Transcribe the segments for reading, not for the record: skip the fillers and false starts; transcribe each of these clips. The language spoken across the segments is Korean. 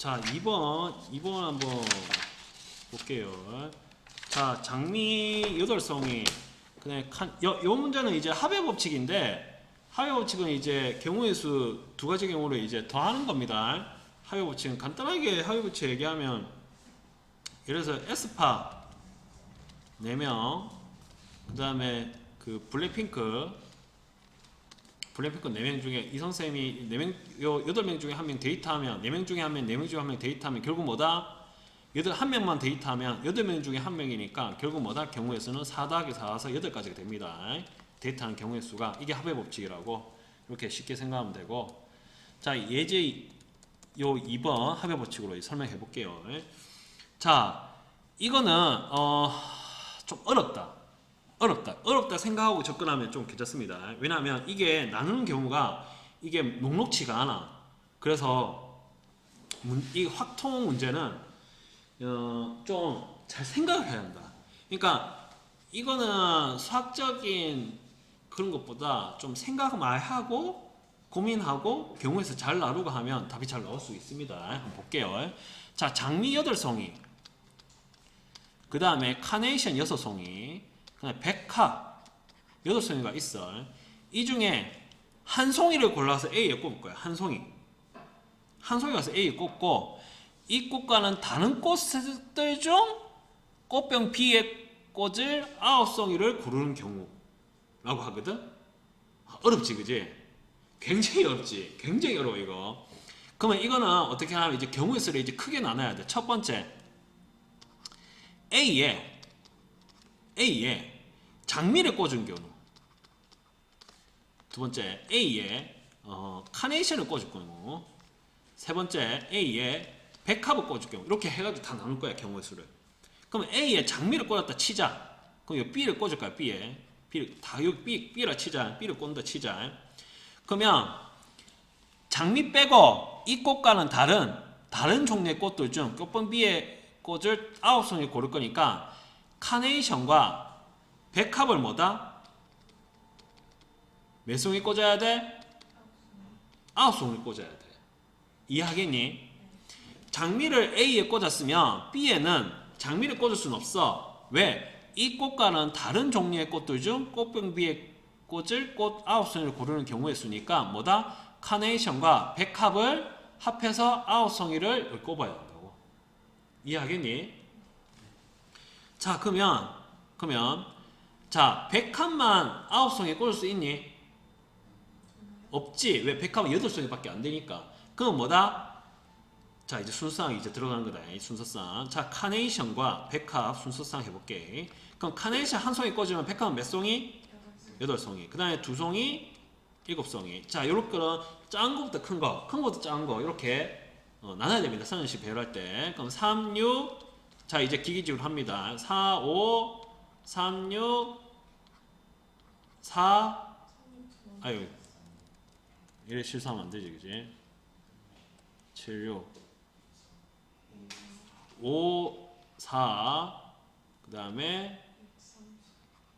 자, 2번 한번 볼게요. 자, 장미 8송이. 요 문제는 이제 합의 법칙인데, 합의 법칙은 이제 경우의 수 두 가지 경우를 이제 더하는 겁니다. 합의 법칙은 간단하게 합의 법칙 얘기하면, 예를 들어서 에스파 4명, 그 다음에 그 블랙핑크 4명 중에 이선생님이 8명 중에 1명 데이트하면 4명 중에 1명, 4명 중에 1명 데이트하면 결국 뭐다? 1명만 데이트하면 8명 중에 1명이니까 결국 뭐다? 경우의 수는 4 더하기 4에서 8까지가 됩니다. 데이트하는 경우의 수가. 이게 합의 법칙이라고 이렇게 쉽게 생각하면 되고, 자, 예제 요 2번 합의 법칙으로 설명해 볼게요. 자, 이거는 좀 어렵다 생각하고 접근하면 좀 괜찮습니다. 왜냐하면 이게 나누는 경우가 이게 녹록치가 않아. 그래서 이 확통 문제는 좀 잘 생각을 해야 한다. 그러니까 이거는 수학적인 그런 것보다 좀 생각 많이 하고 고민하고 경우에서 잘 나누고 하면 답이 잘 나올 수 있습니다. 한번 볼게요. 자, 장미 8송이, 그 다음에 카네이션 6송이, 그 다음에 백화 8송이가 있어. 이 중에 한 송이를 골라서 A에 꼽을 거야. 한 송이 가서 A에 꼽고, 이 꽃과는 다른 꽃들 중 꽃병 B에 꽂을 9송이를 고르는 경우라고 하거든. 어렵지, 그지? 굉장히 어렵지. 굉장히 어려워 이거. 그러면 이거는 어떻게 하면 이제 경우의 수를 이제 크게 나눠야 돼. 첫 번째, A에 장미를 꽂은 경우. 두 번째, A에 카네이션을 꽂을 경우. 세 번째, A에 백합을 꽂을 경우. 이렇게 해가지고 다 나눌 거야, 경우의 수를. 그러면 A에 장미를 꽂았다 치자. 그럼 여기 B를 꽂을 거야, B에. 여기 B라 치자. B를 꽂는다 치자. 그러면 장미 빼고 이 꽃과는 다른 종류의 꽃들 중 꽃병 B에 꽂을 9송이 고를 거니까 카네이션과 백합을 뭐다? 몇 송이 꽂아야 돼? 9송이 꽂아야 돼. 이해하겠니? 장미를 A에 꽂았으면 B에는 장미를 꽂을 수는 없어. 왜? 이 꽃과는 다른 종류의 꽃들 중 꽃병 B에 꽂을 꽃 9송이를 고르는 경우의 수니까 뭐다? 카네이션과 백합을 합해서 9송이를 꼽아야 한다고. 이해하겠니? 자, 그러면 자, 백합만 9송이 꽂을 수 있니? 없지. 왜? 백합은 8송이밖에 안 되니까. 그럼 뭐다? 자, 이제 순서상 이제 들어가는 거다. 이 순서상. 자, 카네이션과 백합 순서상 해볼게. 그럼 카네이션 한 송이 꽂으면 백합은 몇 송이? 8송이. 그 다음에 2송이, 7송이. 자, 요렇게 작은 거부터 큰 거부터 작은 거. 이렇게 나눠야 됩니다. 선현식 배열할 때. 그럼 3, 6. 자, 이제 기기집으로 합니다. 4, 5, 3, 6, 4. 아유, 이래 실수하면 안 되지, 그지? 7, 6. 5, 4. 그 다음에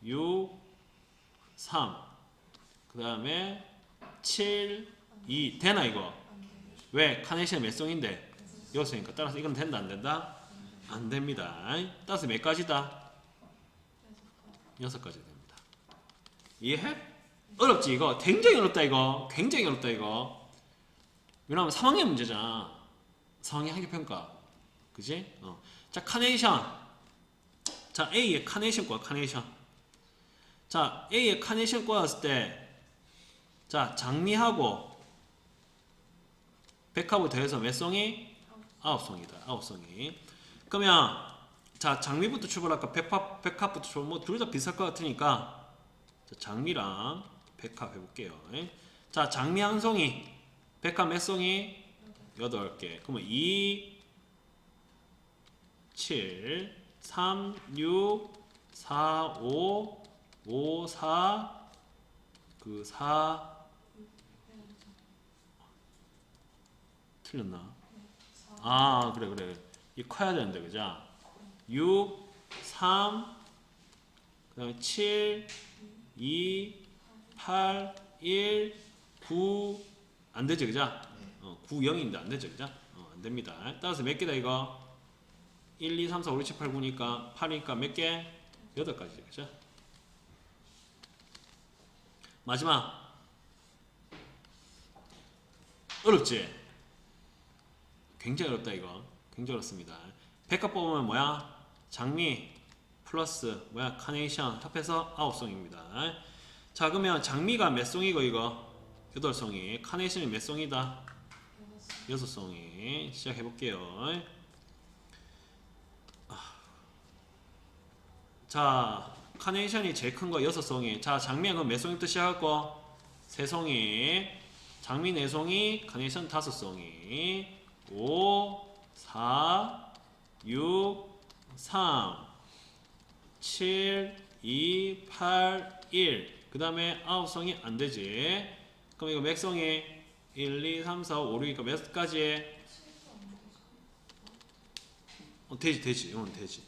6, 3. 그 다음에 7, 2. 되나 이거? 왜? 카네이션 몇 송인데? 6송이니까. 따라서 이건 된다 안 된다? 안 됩니다. 따라서 몇 가지다? 6가지 됩니다. 이해해? 어렵지 이거? 굉장히 어렵다 이거. 굉장히 어렵다 이거. 왜냐면 3학년 문제잖아. 4학년 학교평가. 그지? 자, 카네이션. 자, A에 카네이션 꽂아. 카네이션. 자, A에 카네이션 꽂았을 때, 자, 장미하고 백합을 더해서 몇 송이? 9송이다. 9송이. 그러면 자, 장미부터 출발할까? 백합부터 출발. 뭐 둘 다 비쌀 것 같으니까 자, 장미랑 백합 해볼게요. 자, 장미 한 송이, 백합 몇 송이? 8개. 그러면 2, 7, 3, 6, 4, 5, 5, 4, 그 4. 틀렸나? 아, 그래. 이 커야 되는데, 그죠? 6, 3, 그 다음에 7, 2, 8, 1, 9. 안 되죠, 그죠? 9, 0인데 안 되죠, 그죠? 안 안 됩니다. 따라서 몇 개다 이거? 1, 2, 3, 4, 5, 6, 7, 8, 9니까 8이니까 몇 개? 8가지. 그죠? 마지막. 어렵지? 굉장히 어렵다 이거. 굉장히 어렵습니다. 백합 뽑으면 뭐야? 장미 플러스 뭐야? 카네이션 합해서 9송입니다. 자 그러면 장미가 몇 송이고 이거? 8송이. 카네이션이 몇 송이다? 6송이. 시작해볼게요. 자 카네이션이 제일 큰 거 6송이. 자 장미는 그럼 몇 송이부터 시작할거? 3송이. 장미 4송이. 카네이션 5송이. 5 4 6 3 7 2 8 1. 그 다음에 9송이 안되지. 그럼 이거 몇 송이? 1 2 3 4 5 6이니까 몇 가지? 되지. 이건 되지.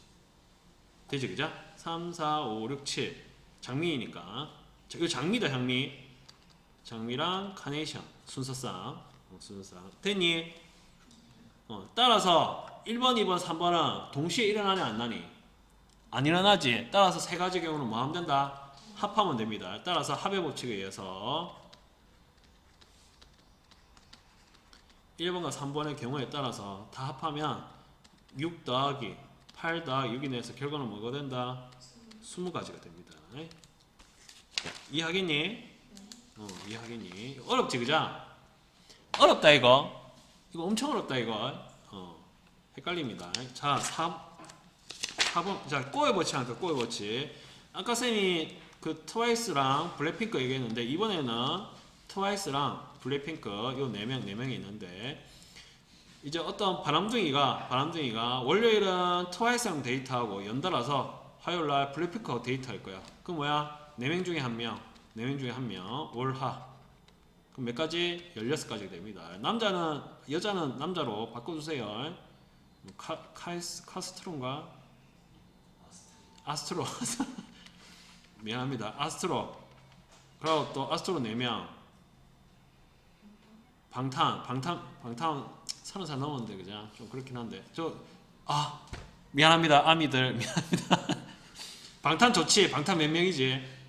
되지 그죠? 3 4 5 6 7 장미이니까. 자, 이거 장미다 장미. 장미랑 카네이션 순서상 됐니? 따라서 1번 2번 3번은 동시에 일어나니 안 나니? 안 일어나지. 따라서 세 가지 경우는 뭐 하면 된다? 합하면 됩니다. 따라서 합의 법칙에 의해서 1번과 3번의 경우에 따라서 다 합하면 6 더하기 8 더하기 6이 내서 결과는 뭐가 된다? 20가지가 됩니다. 이해하겠니? 이해하겠니? 어렵지 그죠? 어렵다 이거. 이거 엄청 어렵다 이거. 헷갈립니다. 자 4번. 자 꼬의 법칙 할까? 꼬의 법칙. 아까 쌤이 그 트와이스랑 블랙핑크 얘기했는데 이번에는 트와이스랑 블랙핑크 요 4명이 있는데 이제 어떤 바람둥이가 월요일은 트와이스랑 데이트하고 연달아서 화요일날 블랙핑크하고 데이트할 거야. 그럼 뭐야? 4명 중에 1명. 4명 중에 1명. 월화. 그럼 몇 가지? 16가지 됩니다. 여자는 남자로 바꿔주세요. 카스트로인가? 아스트로. 미안합니다. 아스트로. 그리고 또 아스트로 4명. 방탄 30살 넘었는데 그죠? 좀 그렇긴 한데 미안합니다. 아미들 미안합니다. 방탄 좋지? 방탄 몇 명이지?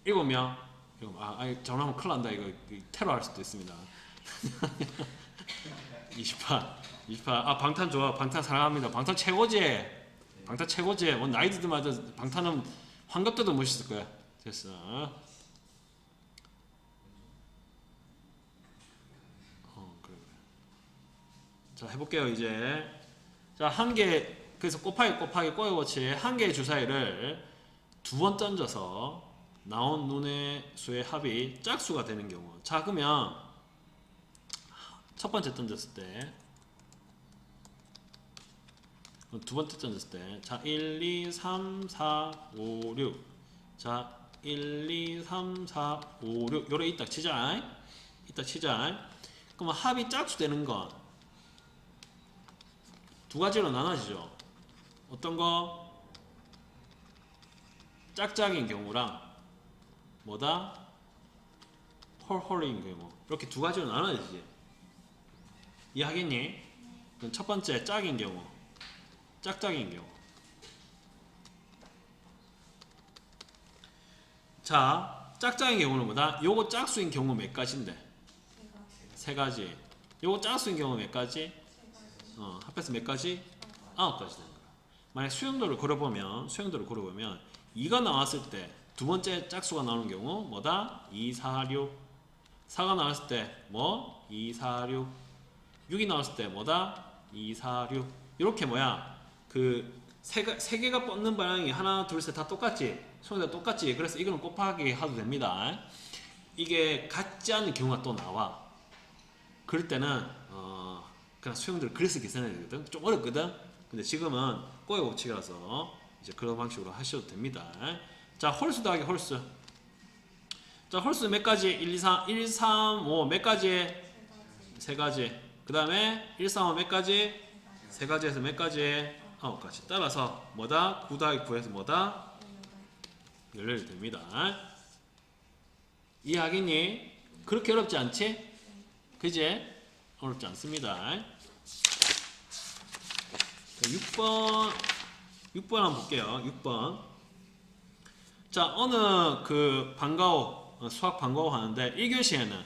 7명? 전화하면 큰일 난다. 이거 테러 할 수도 있습니다. 28. 방탄 좋아. 방탄 사랑합니다. 방탄 최고지? 방탄 최고지? 뭐 나이 들마다 방탄은 환갑 때도 멋있을 거야. 됐어. 그래. 자, 해볼게요, 이제. 자, 그래서 곱하기 꼬여고치 한 개의 주사위를 2번 던져서 나온 눈의 수의 합이 짝수가 되는 경우. 자, 그러면 첫 번째 던졌을 때, 두 번째 던졌을 때, 자, 1, 2, 3, 4, 5, 6. 자, 1, 2, 3, 4, 5, 6. 요래 이따 치자. 그러면 합이 짝수 되는 건 두 가지로 나눠지죠. 어떤 거? 짝짝인 경우랑 뭐다? 홀홀인 경우. 이렇게 두 가지로 나눠지지. 이해하겠니? 그럼 첫 번째 짝인 경우. 짝짝인 경우. 자, 짝짝인 경우는 뭐다? 요거 짝수인 경우 몇 가지인데? 세 가지. 요거 짝수인 경우 몇 가지? 합해서 몇 가지? 9가지 되는 거야. 만약 수용도를 걸어보면 2가 나왔을 때 두 번째 짝수가 나오는 경우 뭐다? 2, 4, 6. 4가 나왔을 때 뭐? 2, 4, 6. 6이 나왔을 때 뭐다? 2, 4, 6. 이렇게 뭐야? 그 세 개가 뻗는 방향이 하나, 둘, 셋 다 똑같지? 수용도가 똑같지? 그래서 이거는 곱하기 해도 됩니다. 이게 같지 않은 경우가 또 나와. 그럴 때는 그냥 수용들을 그래서 계산해야 되거든. 좀 어렵거든. 근데 지금은 꼬의 법칙이라서 이제 그런 방식으로 하셔도 됩니다. 자, 홀수 더하기 홀수. 자, 홀수 몇 가지? 1, 2, 3, 1, 3, 5 몇 가지? 세 가지. 그 다음에 1, 3, 5 몇 가지? 세 가지에서 몇 가지? 9가지. 따라서 뭐다? 9 더하기 9에서 뭐다? 18이 됩니다. 이해하겠니? 그렇게 어렵지 않지? 그지? 어렵지 않습니다. 6번 한번 볼게요. 6번. 자, 어느 그 수학 방과후 하는데 1교시에는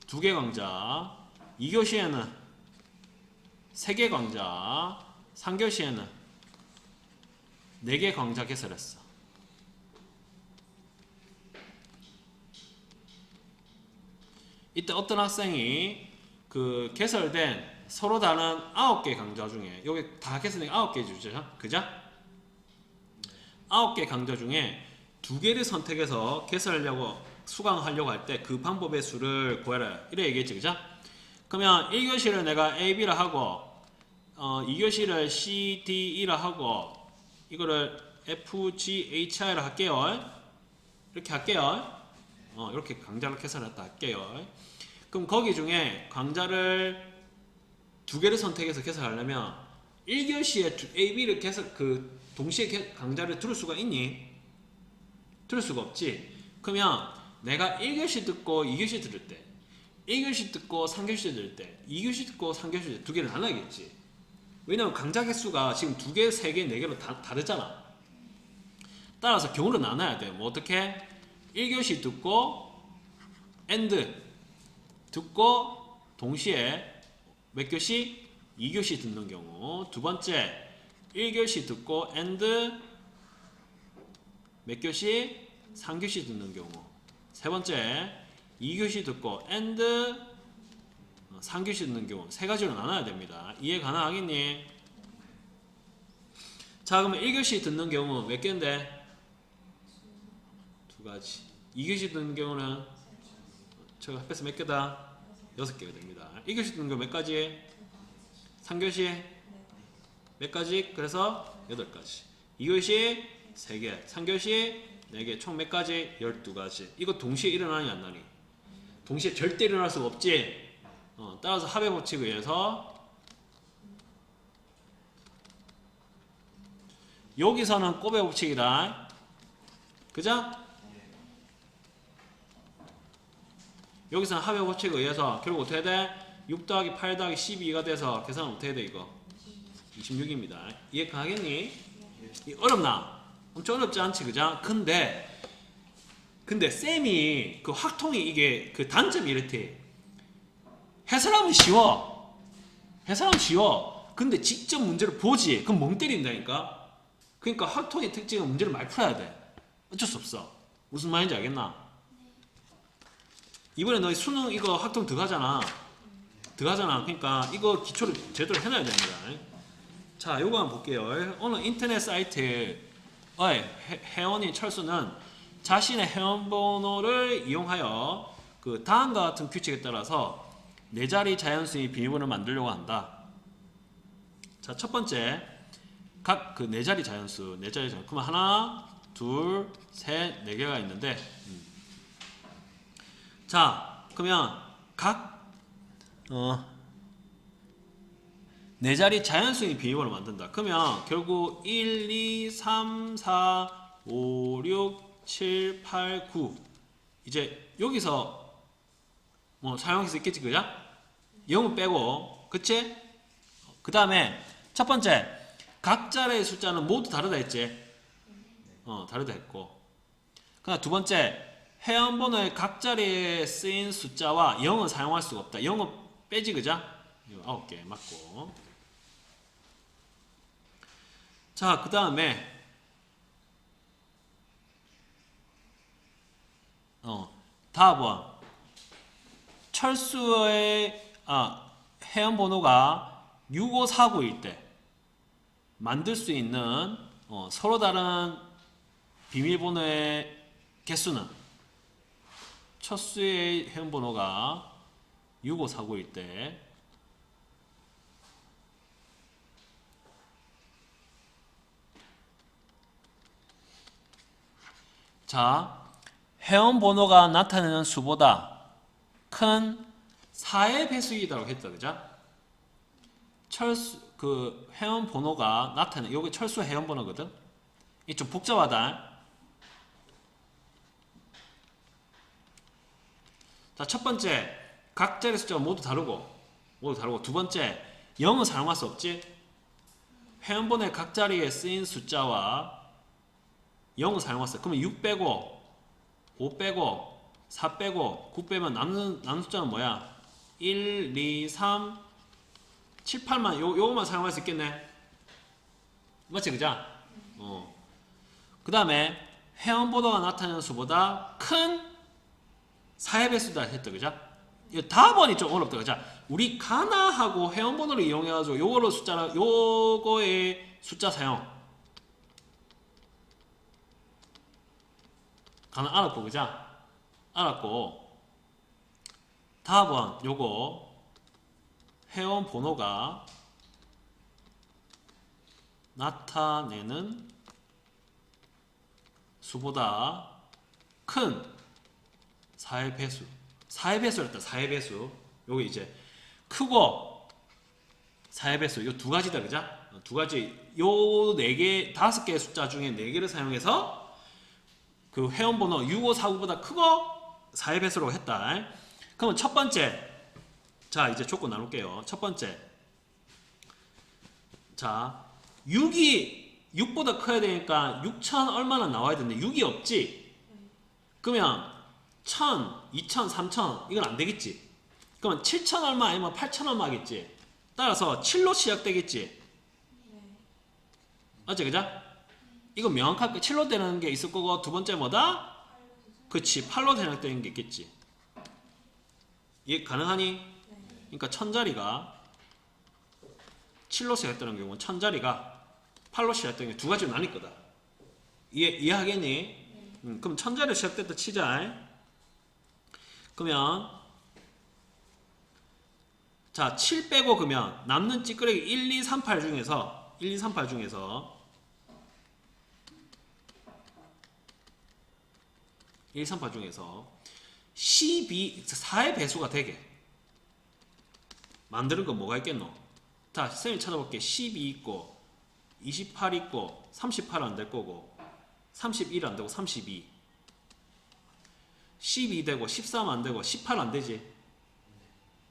2개 강좌, 2교시에는 3개 강좌, 3교시에는 4개 강좌 개설했어. 이때 어떤 학생이 그 개설된 서로 다른 9개 강좌 중에 여기 다 개설된 9개 주죠. 그죠? 9개 강좌 중에 2개를 선택해서 개설하려고 수강하려고 할 때 그 방법의 수를 구해라. 이래 얘기했지. 그죠? 그러면 1교시를 내가 A, B라 하고 2교시를 C, D, E라 하고 이거를 F, G, H, I라 할게요. 이렇게 할게요. 이렇게 강좌를 개설했다 할게요. 그럼 거기 중에 강좌를 2개를 선택해서 개설하려면 1교시에 A, B를 동시에 강좌를 들을 수가 있니? 들을 수가 없지. 그러면 내가 1교시 듣고 2교시 들을 때 1교시 듣고 3교시 들을 때 2교시 듣고 3교시 들을 때 2개를 나눠야겠지. 왜냐면 강좌 개수가 지금 2개, 3개, 4개로 다르잖아. 따라서 경우를 나눠야 돼. 뭐 어떻게? 1교시 듣고 AND 듣고 동시에 몇 교시? 2교시 듣는 경우. 두 번째 1교시 듣고 AND 몇 교시? 3교시 듣는 경우. 세 번째 2교시 듣고 AND 3교시 듣는 경우. 세 가지로 나눠야 됩니다. 이해 가능하겠니? 자, 그러면 1교시 듣는 경우 몇 개인데? 2가지. 2교시 듣는 경우는 제가 합해서 몇 개다? 6개가 됩니다. 1교시 듣는 경우 몇 가지? 3교시 몇 가지? 그래서 8가지. 2교시 3개, 3교시 4개, 총 몇 가지? 12가지. 이거 동시에 일어나니 안 나니? 동시에 절대 일어날 수가 없지. 따라서 합의 법칙에 의해서 여기서는 곱의 법칙이다. 그죠? 여기서는 합의 법칙에 의해서 결국 어떻게 돼? 6 더하기 8 더하기 12가 돼서 계산은 어떻게 돼 이거? 26입니다. 이해 가겠니? 어렵나? 엄청 어렵지 않지, 그죠? 근데 쌤이 그 확통이 이게 그 단점이 이렇대. 해설하면 쉬워. 해설하면 쉬워. 근데 직접 문제를 보지. 그럼 멍 때린다니까. 그러니까 확통의 특징은 문제를 많이 풀어야 돼. 어쩔 수 없어. 무슨 말인지 알겠나? 이번에 너희 수능 이거 확통 들어가잖아. 그러니까 이거 기초를 제대로 해놔야 됩니다. 자, 요거 한번 볼게요. 오늘 인터넷 사이트에 회원인 철수는 자신의 회원번호를 이용하여 그 다음과 같은 규칙에 따라서 4자리 자연수의 비밀번호를 만들려고 한다. 자, 첫 번째 각 그 4자리 자연수, 4자리 자연수. 그러면 하나, 둘, 셋, 4개가 있는데 자, 그러면 각 4자리 자연수의 비밀번호를 만든다. 그러면 결국 1, 2, 3, 4, 5, 6, 7, 8, 9 이제 여기서 뭐 사용할 수 있겠지, 그죠? 0은 빼고, 그치? 그 다음에 첫 번째 각 자리의 숫자는 모두 다르다 했지? 다르다 했고, 그다음 두 번째 회원번호의 각 자리에 쓰인 숫자와 0은 사용할 수가 없다. 0은 빼지, 그죠? 9개 맞고. 자, 그 다음에 답은 철수의 회원번호가 6549일 때 만들 수 있는 서로 다른 비밀번호의 개수는 철수의 회원번호가 6549일 때 자, 회원번호가 나타내는 수보다 큰 4의 배수이다라고 했다, 그죠? 그 회원번호가 나타내는, 여기 철수 회원번호거든? 이게 좀 복잡하다. 자, 첫 번째 각 자리 숫자가 모두 다르고 두 번째 0은 사용할 수 없지. 회원번호의 각 자리에 쓰인 숫자와 0은 사용할 수 없어. 그러면 6 빼고 5 빼고 4 빼고 9 빼면 남는 숫자는 뭐야? 1, 2, 3, 7, 8만 요거만 사용할 수 있겠네. 맞지, 그죠? 그 다음에 회원번호가 나타내는 수보다 큰 4의 배수다 했다, 그죠? 이 답원이 좀 어렵다, 그죠? 우리 가나하고 회원번호를 이용해가지고 요거의 숫자 사용 가나 알았고, 그죠? 알았고, 답원 요거 회원번호가 나타내는 수보다 큰 4의 배수. 4의 배수였다. 4의 배수. 요게 이제 크고 4의 배수. 요 두 가지다. 그죠? 두 가지. 요 네 개, 5개의 숫자 중에 4개를 사용해서 그 회원번호 6549보다 크고 4의 배수라고 했다. 그러면 첫 번째. 자, 이제 조건 나눌게요. 첫 번째. 자, 6보다 커야 되니까 6,000 얼마나 나와야 되는데 6이 없지? 그러면 1,000, 2,000, 3,000 이건 안 되겠지? 그러면 7,000 얼마 아니면 8,000 얼마 하겠지? 따라서 7로 시작되겠지? 맞지, 그죠? 이거 명확하게 7로 되는 게 있을 거고 두 번째 뭐다? 그치, 8로 되는 게 있겠지? 이해 가능하니? 그러니까 1000자리가 7로 시작되는 경우는 1000자리가 8로 시작되는 게 두 가지로 나뉠 거다. 이해하겠니? 그럼 1000자리로 시작됐다 치자. 그러면 자, 7 빼고 그러면 남는 찌끄레기 1, 2, 3, 8 중에서 1, 2, 3, 8 중에서 1, 2, 3, 8 중에서 12, 4의 배수가 되게 만드는 건 뭐가 있겠노? 자, 선생님 찾아볼게. 12 있고 28 있고 38 안 될 거고 31 안 되고 32 12 되고 13 안 되고 18 안 되지.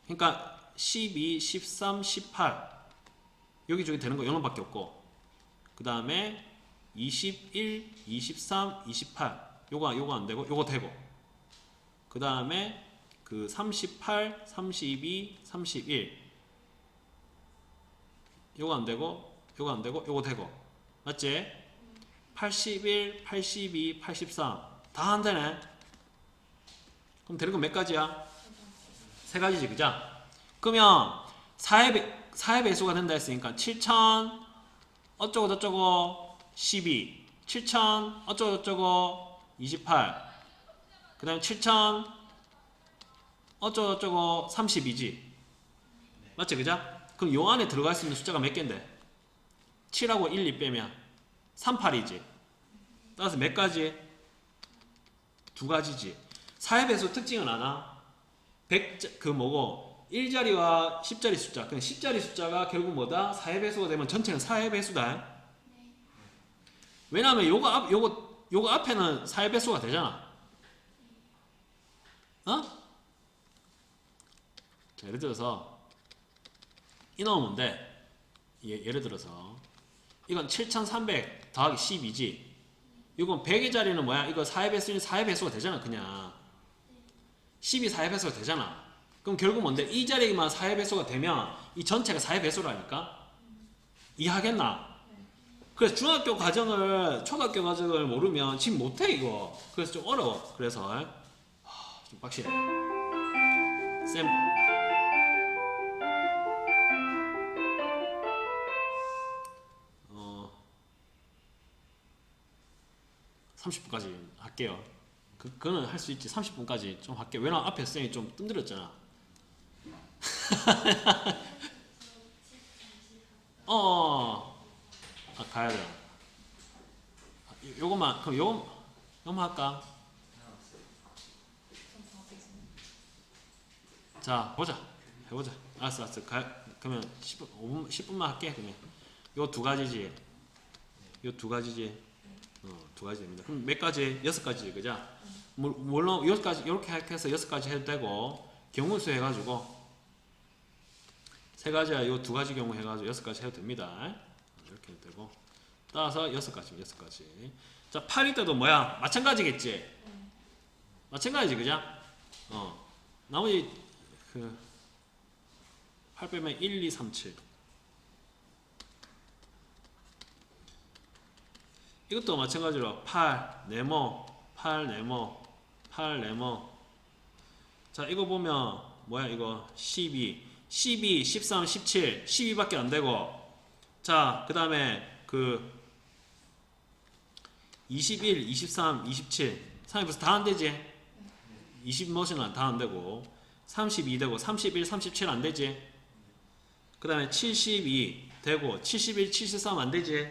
그러니까 12, 13, 18 여기저기 되는 거 이놈밖에 없고 그 다음에 21, 23, 28 요거 안 되고 요거 되고 그 다음에 그 38, 32, 31 요거 안 되고 요거 안 되고 요거 되고 맞지? 81, 82, 83 다 안 되네. 그럼 되는 건 몇 가지야? 세 가지지, 그죠? 그러면 4의 배수가 된다 했으니까 7000 어쩌고 저쩌고 12 7000 어쩌고 저쩌고 28 그 다음에 7000 어쩌고 저쩌고 32지 맞지, 그죠? 그럼 요 안에 들어갈 수 있는 숫자가 몇 개인데? 7하고 1, 2 빼면 38이지. 따라서 몇 가지? 두 가지지. 4의 배수 특징은 아나? 100, 그 뭐고 1자리와 10자리 숫자. 그냥 10자리 숫자가 결국 뭐다? 4의 배수가 되면 전체는 4의 배수다. 왜냐하면 요거 앞에는 4의 배수가 되잖아. 어? 자, 예를 들어서 이놈은 돼. 예를 들어서 이건 7300 더하기 12지. 이건 100의 자리는 뭐야? 이거 4의 배수는 4의 배수가 되잖아. 그냥 10이 4의 배수가 되잖아. 그럼 결국 뭔데? 이 자리만 4의 배수가 되면 이 전체가 4의 배수라니까? 이해하겠나? 그래서 중학교 과정을 초등학교 과정을 모르면 지금 못해 이거. 그래서 좀 어려워. 그래서 좀 빡시네. 쌤 30분까지 할게요. 그거는 할 수 있지. 30분까지 좀 할게요. 왜냐면 앞에 쌤이 좀 뜸들였잖아. 가야 돼. 요것만, 그럼 요것만 할까? 자, 보자. 해보자. 알았어. 그러면 10분만 할게. 그러면 요 두 가지지. 두 가지 됩니다. 그럼 몇 가지? 6가지, 그죠? 물론 6가지 이렇게 해서 6가지 해도 되고 경우수 해가지고 3가지야 요 2가지 경우 해가지고 6가지 해도 됩니다. 이렇게 해도 되고 따라서 6가지. 자, 8일 때도 뭐야? 마찬가지겠지? 마찬가지지, 그죠? 나머지 8 빼면 1, 2, 3, 7. 이것도 마찬가지로 8, 네모, 8, 네모, 8, 네모. 자, 이거 보면 뭐야 이거 12, 13, 17, 12밖에 안 되고. 자, 그 다음에 21, 23, 27. 3이 벌써 다 안 되지? 20멋은 다 안 되고. 32 되고, 31, 37 안 되지? 그 다음에 72 되고, 71, 73 안 되지?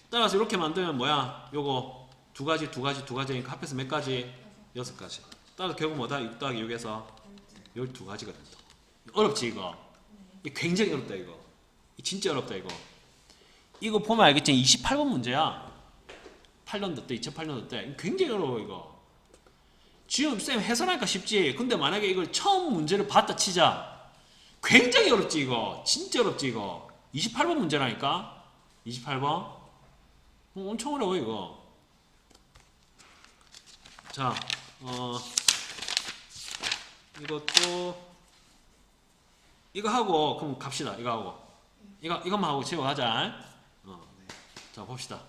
따라서 이렇게 만들면 뭐야? 요거 두 가지니까 합해서 몇 가지? 6가지. 따라서 결국 뭐다? 6 더하기 6에서 12가지가 된다. 어렵지 이거? 이거 굉장히 어렵다 이거. 진짜 어렵다 이거. 이거 보면 알겠지? 28번 문제야. 8년도 때, 2008년도 때. 굉장히 어려워 이거. 지금 쌤 해설하니까 쉽지. 근데 만약에 이걸 처음 문제를 봤다 치자. 굉장히 어렵지 이거. 진짜 어렵지 이거. 28번 문제라니까? 28번? 엄청 어려워 이거. 자, 이것도 이거 하고 그럼 갑시다. 이거 하고 이것만 하고 지워가자. 자, 봅시다.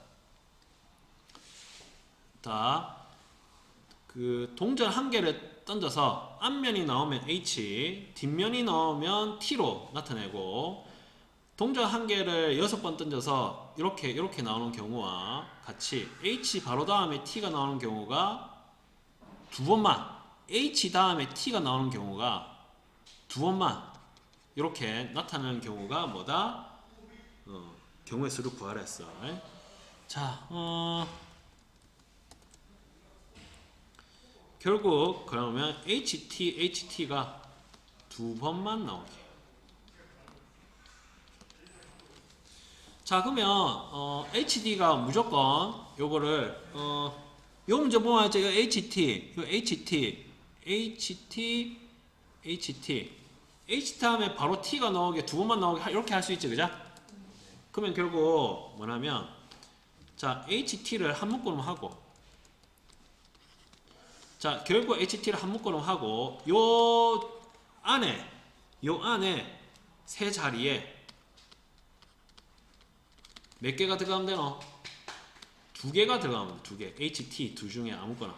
자, 동전 한 개를 던져서 앞면이 나오면 H, 뒷면이 나오면 T로 나타내고, 동전 한 개를 6번 던져서 이렇게 나오는 경우와 같이 H 바로 다음에 T가 나오는 경우가 2번만, H 다음에 T가 나오는 경우가 2번만 이렇게 나타나는 경우가 뭐다? 경우의 수를 구하라 했어. 자, 결국 그러면 HT가 2번만 나오게. 자, 그러면 HD가 무조건 요거를 요 문제 보면 이거 HT 다음에 바로 T가 나오게 2번만 나오게 이렇게 할 수 있지, 그죠? 그러면 결국 뭐냐면, 자, HT를 한 묶음으로 하고, 자, 결국 HT를 한 묶음으로 하고, 요 안에 세 자리에 몇 개가 들어가면 되노? 2개가 들어가면 돼. 2개. HT 둘 중에 아무거나.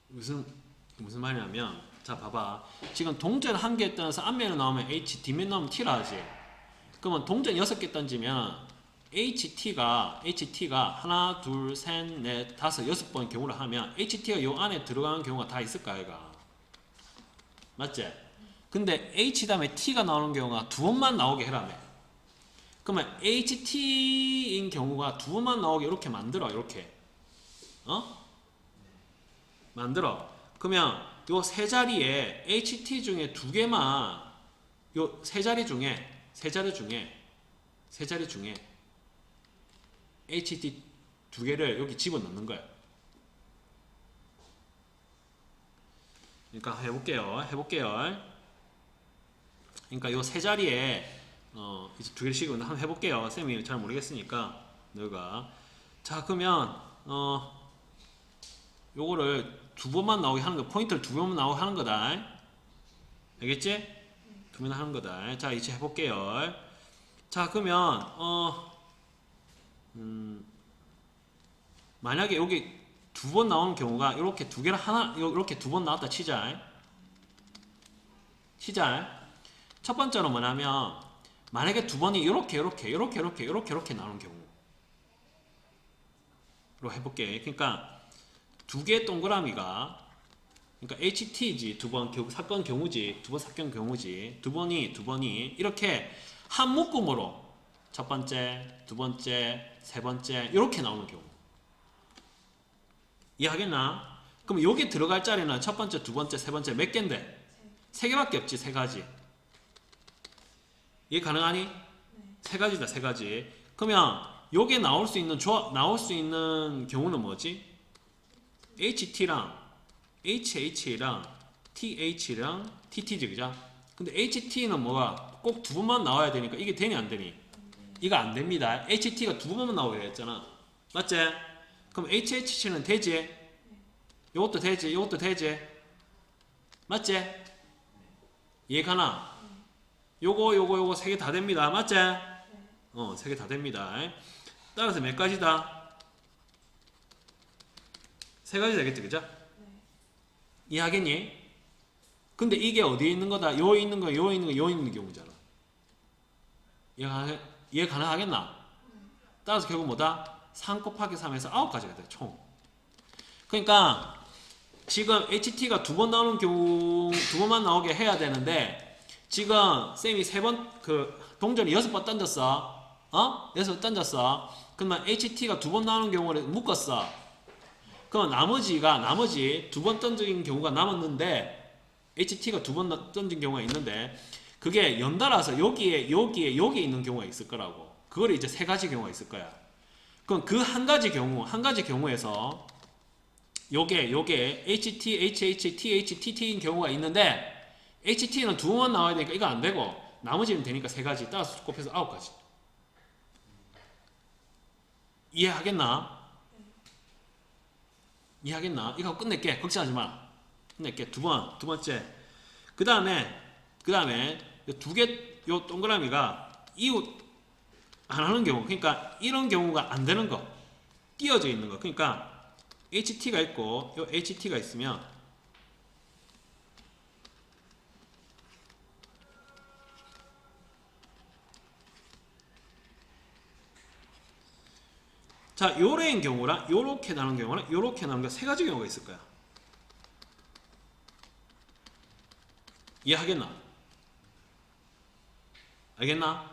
무슨 말이냐면, 자, 봐봐. 지금 동전 한 개 던져서 앞면에 나오면 H, 뒷면 나오면 T라 하지. 그러면 동전 6개 던지면 HT가 하나, 둘, 셋, 넷, 다섯, 6번 경우를 하면 HT가 요 안에 들어가는 경우가 다 있을까, 얘가? 맞지? 근데 H 다음에 T가 나오는 경우가 2번만 나오게 해라며. 그러면 HT인 경우가 2번만 나오게 이렇게 만들어. 이렇게 만들어. 그러면 요 세 자리에 HT 중에 2개만, 요 세 자리 중에 HT 2개를 여기 집어넣는 거야. 그러니까 해볼게요. 그러니까 요 세 자리에 이제 2개씩 한번 해볼게요. 쌤이 잘 모르겠으니까 너가. 자, 그러면 요거를 2번만 나오게 하는 거, 포인트를 2번만 나오게 하는 거다. 알겠지? 2번 하는 거다. 자, 이제 해볼게요. 자, 그러면 만약에 여기 2번 나오는 경우가 이렇게 2개를 이렇게 2번 나왔다 치자. 첫 번째로 뭐냐면, 만약에 2번이 이렇게 나오는 경우로 해볼게. 그러니까 2개의 동그라미가, 그러니까 HT지, 2번 사건 경우지, 2번 사건 경우지, 2번이 이렇게 한 묶음으로 첫 번째, 두 번째, 세 번째 이렇게 나오는 경우. 이해하겠나? 그럼 여기 들어갈 자리는 첫 번째, 두 번째, 세 번째 몇 개인데? 3개밖에 없지. 3가지. 이해 가능하니? 세 가지다, 세 가지. 그러면 요게 나올 수 있는 경우는 뭐지? HT랑 HH랑 TH랑 TT지, 그죠? 근데 HT는 뭐가 꼭 두 번만 나와야 되니까 이게 되니 안 되니? 이거 안 됩니다. HT가 두 번만 나오게 했잖아. 맞지? 그럼 HHC는 되지? 요것도 되지? 요것도 되지? 맞지? 이해가나? 요거 세 개 다 됩니다. 맞지? 세 개 다 됩니다. 따라서 몇 가지다? 세 가지 되겠지, 그죠? 이해하겠니? 근데 이게 어디에 있는 거다? 요 있는 거, 요 있는 거, 요 있는 경우잖아. 이해 가능하겠나? 따라서 결국 뭐다? 3 곱하기 3에서 9가지가 돼, 총. 그러니까 지금 HT가 두 번 나오는 경우, 두 번만 나오게 해야 되는데 지금 쌤이 동전이 6번 던졌어. 6번 던졌어. 그러면 HT가 두 번 나오는 경우를 묶었어. 그럼 나머지 두 번 던진 경우가 남았는데 HT가 두 번 던진 경우가 있는데 그게 연달아서 여기에 있는 경우가 있을 거라고. 그걸 이제 세 가지 경우가 있을 거야. 그럼 그 한 가지 경우에서 요게 HT, HH, TH, TT인 경우가 있는데 HT는 두 번만 나와야 되니까 이거 안 되고 나머지는 되니까 세 가지 따라서 곱해서 9가지. 이해하겠나? 이거 끝낼게. 걱정하지 마. 끝낼게. 두 번째. 그 다음에 두 개, 요 동그라미가 이웃 안 하는 경우. 그러니까 이런 경우가 안 되는 거. 띄어져 있는 거. 그러니까 HT가 있고, 요 HT가 있으면 자, 요런 경우랑 요렇게 나는 경우랑 요렇게 나는 거 세 가지 경우가 있을 거야. 이해하겠나? 알겠나?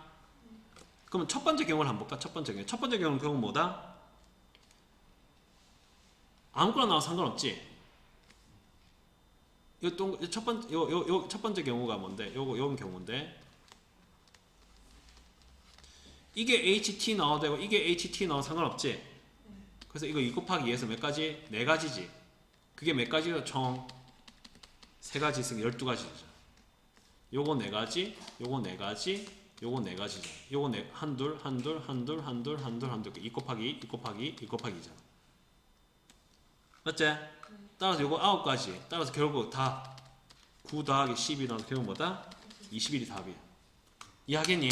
그러면 첫 번째 경우를 한번 볼까? 첫 번째 경우는 뭐다? 아무거나 나와도 상관없지. 첫 번째 경우가 뭔데? 요건 경우인데. 이게 HT 나와도 되고 이게 HT 나와도 상관없지. 그래서 이거 2 곱하기 2에서 몇 가지? 4가지지. 그게 몇 가지요? 총 3가지 있으면 12가지죠. 요거 4가지, 요거 4가지, 요거 4가지죠. 요거 한둘 2 곱하기 2잖아. 맞지? 따라서 요거 9가지. 따라서 결국 다 9 더하기 10이 나와서 결국 뭐다? 21이 답이야. 이해하겠니?